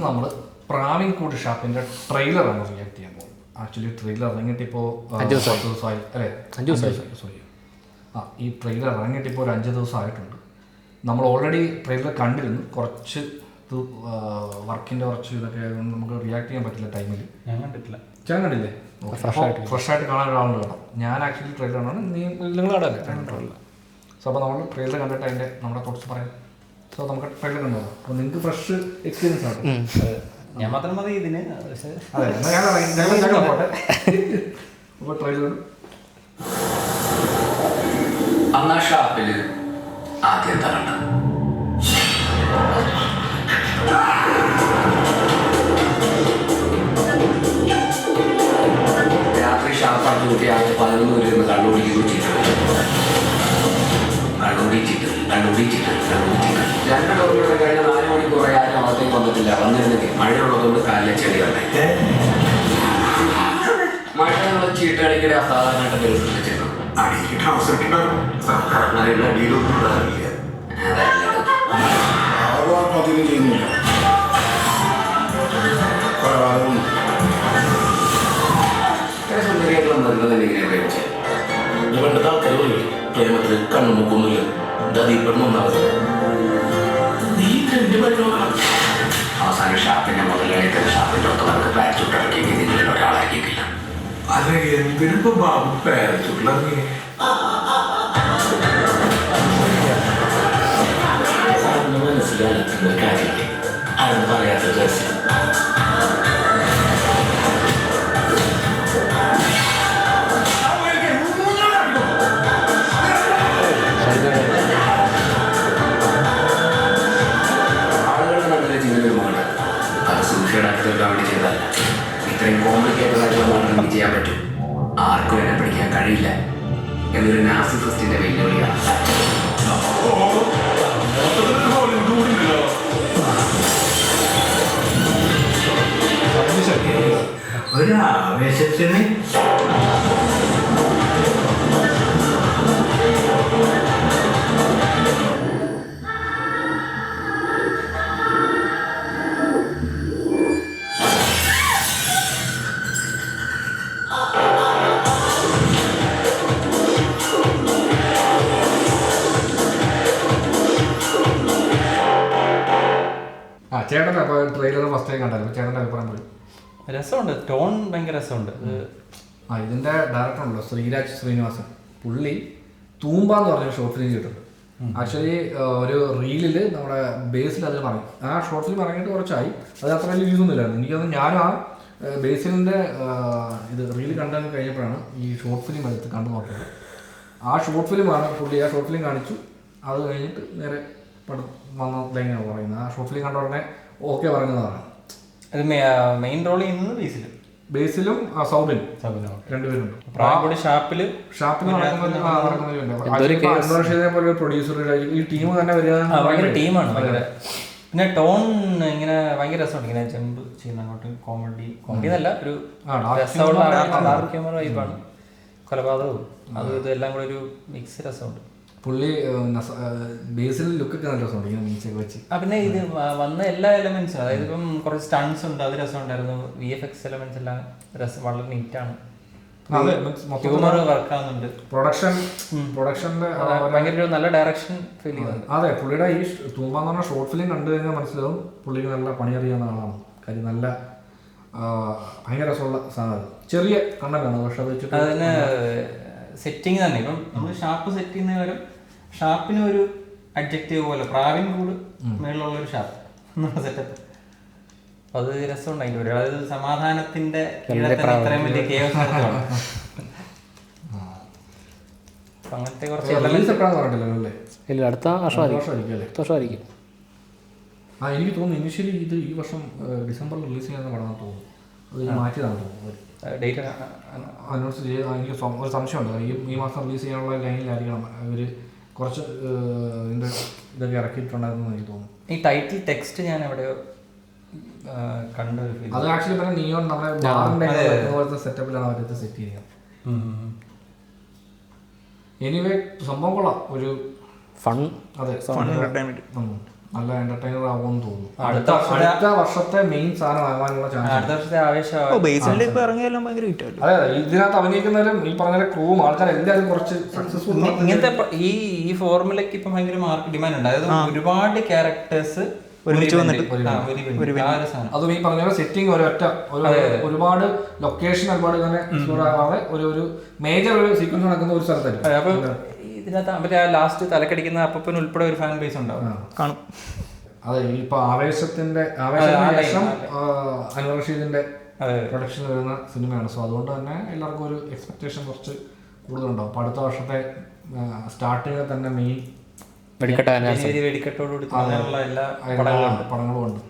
നമ്മൾ പ്രാവിൻകൂട് ഷാപ്പിന്റെ ട്രെയിലറാണ് റിയാക്ട് ചെയ്യാൻ പോകുന്നത്. ആക്ച്വലി ട്രെയിലർ ഇറങ്ങിയിട്ട് ഇപ്പോൾ 5 ദിവസമായി അല്ലേ? 5 ദിവസമായി. സോറി, ഈ ട്രെയിലർ ഇറങ്ങിയിട്ട് ഇപ്പോൾ ഒരു 5 ദിവസം ആയിട്ടുണ്ട്. നമ്മൾ ഓൾറെഡി ട്രെയിലർ കണ്ടിരുന്നു. കുറച്ച് വർക്കിൻ്റെ കുറച്ച് ഇതൊക്കെ ആയതുകൊണ്ട് നമുക്ക് റിയാക്ട് ചെയ്യാൻ പറ്റില്ല ടൈമിൽ. ഞാൻ കണ്ടിട്ടില്ല. ഞാൻ കണ്ടില്ലേ? ഫ്രഷ് ആയിട്ട് കാണാൻ ഒരാളുണ്ട് കേട്ടോ. ഞാൻ ആക്ച്വലി ട്രെയിലർ കാണാൻ നിങ്ങൾ കാണാല്ലേ ട്രെയിലർ. സോ അപ്പോൾ നമ്മൾ ട്രെയിലർ കണ്ടിട്ട് അതിൻ്റെ നമ്മുടെ കുറച്ച് പറയാം. സോ നമുക്ക് ട്രെയിലർ കണ്ടോ. അപ്പോൾ നിങ്ങൾക്ക് ഫ്രഷ് എക്സ്പീരിയൻസ് ആണ്. ഞാൻ മാത്രം മതി ഇതിന്. അതെ, ഞങ്ങൾ പോട്ടെ. അപ്പോൾ ട്രെയിലർ അന്നാ ഷാപ്പിൽ ആദ്യം തരണ്ട. രാത്രി ഷാപ്പാക്കി കൂട്ടി ആദ്യം 11 വരെ ഇരുന്ന് കണ്ണൂടിച്ചിട്ട് 2 ഡോറുകളുടെ കഴിഞ്ഞ 4 മണിക്കൂറായി ആരും അകത്തേക്ക് വന്നിട്ടില്ല. വന്നിരുന്നെങ്കിൽ മഴയുള്ളതുകൊണ്ട് കാലിലെ ചെടി വന്നേ. മഴയുള്ള ചീട്ടുകളിക്കിടെ അസാധാരണമായിട്ട് പേര് സൃഷ്ടിച്ചിരുന്നു. അടിയിലിട്ട് അവസരത്തിനാണ് സർക്കാരിന്റെ അടിയിലൊന്നും ഉണ്ടാകില്ല. ചെയ്യുന്നില്ല. സുന്ദരിയായിട്ടുള്ള മൃഗം ഇങ്ങനെ പ്രേമിച്ചത് പണ്ടത്തെ ആൾക്കാർ പറയും പ്രേമത്തിൽ കണ്ണുമുക്കൊന്നുമില്ല. അവസാനം ഷാപ്പിന്റെ മുതലായിട്ട് ഷാപ്പിന്റെ ഒത്ത് നമുക്ക് പാരച്ചൂട്ട് ഇറക്കി ഇതിൽ ഒരാളാക്കിയിട്ടില്ല. അല്ല, എന്തിനിപ്പോ ബാബു പാരച്ചൂട്ടിൽ ഇറങ്ങി? മനസ്സിലാക്കുന്ന കാര്യമില്ലേ? അതൊന്നും പറയാത്ത രഹസ്യം. ആളുകളുടെ നല്ലൊരു ജീവിതമാണ്. അത് സൂക്ഷിച്ചാക്കി വേണ്ടി ചെയ്താൽ ഇത്രയും കോംപ്ലിക്കേറ്റഡ് ആയിട്ടുള്ള മാത്രം ചെയ്യാൻ പറ്റും. ആർക്കും എന്നെ പിടിക്കാൻ കഴിയില്ല എന്നൊരു നാർസിസിസ്റ്റിന്റെ വെല്ലുവിളിയാണ്. ഒരു ആവേശത്തിന് ചേട്ടൻ അപ്പോൾ ട്രെയിലർ ഫസ്റ്റ് ടൈം കണ്ടല്ലോ. ചേട്ടൻ്റെ അഭിപ്രായം പറയും. രസമുണ്ട്, ടോൺ ഭയങ്കര രസമുണ്ട്. ഇതിൻ്റെ ഡയറക്ടറുണ്ടല്ലോ ശ്രീരാജ് ശ്രീനിവാസൻ. പുള്ളി തൂമ്പ എന്ന് പറഞ്ഞ ഷോർട്ട് ഫിലിം ചെയ്തിട്ടുണ്ട്. ആക്ച്വലി ഒരു റീലിൽ നമ്മുടെ ബേസിൽ അതിൽ ഇറങ്ങി. ആ ഷോർട്ട് ഫിലിം ഇറങ്ങിയിട്ട് കുറച്ചായി. അത് അത്ര വലിയ വ്യൂസ് ഒന്നും ഇല്ലായിരുന്നു. എനിക്കത് ഞാനും ആ ബേസിലിൻ്റെ ഇത് റീൽ കണ്ടു കഴിഞ്ഞപ്പോഴാണ് ഈ ഷോർട്ട് ഫിലിം എടുത്ത് കണ്ടു നോക്കിയത്. ആ ഷോർട്ട് ഫിലിമാണ് പുള്ളി. ആ ഷോർട്ട് ഫിലിം കാണിച്ചു. അത് കഴിഞ്ഞിട്ട് നേരെ പടം വന്നതെങ്ങനെയാണ് പറയുന്നത്. ആ ഷോർട്ട് ഫിലിം കണ്ട ഉടനെ ഓക്കെ പറയുന്നതാണ്. അത് മെയിൻ റോൾ ചെയ്യുന്നത് ബേസിലും സൗബിനും രണ്ടുപേരുണ്ട്. ഷാപ്പില് പോലെ പ്രൊഡ്യൂസർ ഈ ടീം തന്നെ ഭയങ്കര ടീമാണ്. പിന്നെ ടോൺ ഇങ്ങനെ ഭയങ്കര രസമുണ്ട്. ഇങ്ങനെ ജമ്പ് ചെയ്യുന്ന അങ്ങോട്ട് കോമഡി എന്നല്ല, ഒരു വൈബാണ്. കൊലപാതകവും അതും ഇതെല്ലാം കൂടെ ഒരു മിക്സ് രസമുണ്ട്. പുള്ളി ബേസിൽ ലുക്കൊക്കെ നല്ല രസമുണ്ട് ഇങ്ങനെ മീച്ചൊക്കെ വെച്ച്. പിന്നെ ഇത് വന്ന എല്ലാ എലമെന്റ്സും, അതായത് ഇപ്പം കുറച്ച് സ്റ്റൺസ് ഉണ്ട്, അത് രസമുണ്ടായിരുന്നു. VFX എലമെന്റ്സ് എല്ലാം വളരെ നീറ്റാണ്. ഹ്യൂമർ വർക്ക് ആവുന്നുണ്ട്. പ്രൊഡക്ഷന്റെ ഭയങ്കര ഒരു നല്ല ഡയറക്ഷൻ ഫീൽ ചെയ്യുന്നുണ്ട്. അതെ, പുള്ളിയുടെ ഈ തൂമ്പ എന്ന് പറഞ്ഞ ഷോർട്ട് ഫിലിം കണ്ടു കഴിഞ്ഞാൽ മനസ്സിലാവും പുള്ളിക്ക് നല്ല പണി അറിയാവുന്ന ആളാണ്. കാര്യം നല്ല ഭയങ്കര രസമുള്ള സാധനം. ചെറിയ കണ്ടന്റാണ്, പക്ഷെ അത് വെച്ചിട്ട് അതിന് സെറ്റിങ് തന്നെ. ഇപ്പം നമ്മൾ ഷാപ്പ് സെറ്റ് ചെയ്യുന്ന പകരം ഷാപ്പിന് ഒരു അഡ്ജക്റ്റീവ് പോലെ പ്രാവിൻകൂട് മേളിലുള്ള ഒരു ഷാപ്പ് എന്നുള്ള സെറ്റപ്പ്. അപ്പൊ അത് രസമുണ്ട്. അതിൻ്റെ ഒരു അതായത് സമാധാനത്തിന്റെ ഇത്രയും വലിയ കേസ് നടത്തുവാണ്. അങ്ങനത്തെ കുറച്ച് അടുത്ത വർഷമായിരിക്കും. എനിക്ക് തോന്നുന്നു ഇനിഷ്യലി ഇത് ഈ വർഷം ഡിസംബറിൽ റിലീസ് ചെയ്യുന്ന പടമാണെന്ന് തോന്നുന്നു. അത് മാറ്റിയതാണ് തോന്നുന്നു. ഡേറ്റ് അനൗൺസ് ചെയ്ത് എനിക്ക് ഒരു സംശയമുണ്ട്. ഈ മാസം റിലീസ് ചെയ്യാനുള്ള ലൈനിലായിരിക്കണം ഇവർ കുറച്ച് ഇതിൻ്റെ ഇതൊക്കെ ഇറക്കിയിട്ടുണ്ടായിരുന്നു എനിക്ക് തോന്നുന്നു. ഈ ടൈറ്റിൽ ടെക്സ്റ്റ് ഞാൻ എവിടെയോ കണ്ടൊരു ഫീൽ. അത് ആക്ച്വലി പറഞ്ഞാൽ നിയോൺ നമ്മുടെ ബാറിൻ്റെ പോലത്തെ സെറ്റപ്പിലാണ് അവരത് സെറ്റ് ചെയ്യുന്നത്. എനിവേ സംഭവം കൊള്ളാം. ഒരു ഫൺ. അതെ, നല്ല എന്റർടൈനർ ആവുമെന്ന് തോന്നുന്നു. അടുത്ത വർഷത്തെ മെയിൻ സാധനം ആവാനുള്ള ചാൻസ്. അടുത്ത വർഷത്തെ ആവേശം ബേസിലെ ഇപ്പൊ ഇറങ്ങിയെല്ലാം ഭയങ്കര ഹിറ്റായിട്ട്. അതെ അതെ, ഇതിനകത്ത് അഭിനയിക്കുന്നവരും ഈ പറഞ്ഞ ക്രൂവും ആൾക്കാരെല്ലാവരും കുറച്ച് സക്സസ്ഫുൾ. ഇങ്ങനത്തെ ഈ ഫോർമുലയ്ക്ക് ഇപ്പൊ ഭയങ്കര മാർക്ക് ഡിമാൻഡ് ഉണ്ട്. അതായത് ഒരുപാട് ക്യാരക്ടേഴ്സ് ഒരുമിച്ച് വന്നിട്ട് അതും ഈ പറഞ്ഞ സെറ്റിംഗ് ഒരുപാട് ലൊക്കേഷൻ ഒരുപാട് ഇങ്ങനെ എക്സ്പ്ലോർ ആവാതെ ഒരു മേജർ ഒരു സീക്വൻസ് നടക്കുന്ന ഒരു സ്ഥലത്തായിരിക്കും. അപ്പൊ ഇതിനകത്ത് മറ്റേ ആ ലാസ്റ്റ് തലക്കടിക്കുന്ന അപ്പൻ ഉൾപ്പെടെ ഒരു ഫാൻ ബേസ് ഉണ്ടാവും, കാണും. അതെ, ഇപ്പൊ ആവേശത്തിന് ശേഷം അൻവർ റഷീദിന്റെ പ്രൊഡക്ഷൻ വരുന്ന സിനിമയാണ്. സോ അതുകൊണ്ട് തന്നെ എല്ലാവർക്കും ഒരു എക്സ്പെക്ടേഷൻ കുറച്ച് കൂടുതലുണ്ടാവും. അപ്പൊ അടുത്ത വർഷത്തെ സ്റ്റാർട്ടിങ്ങിൽ തന്നെ മെയിൻ വെടിക്കെട്ടോടുകൂടി എല്ലാ പടങ്ങളും ഉണ്ട്.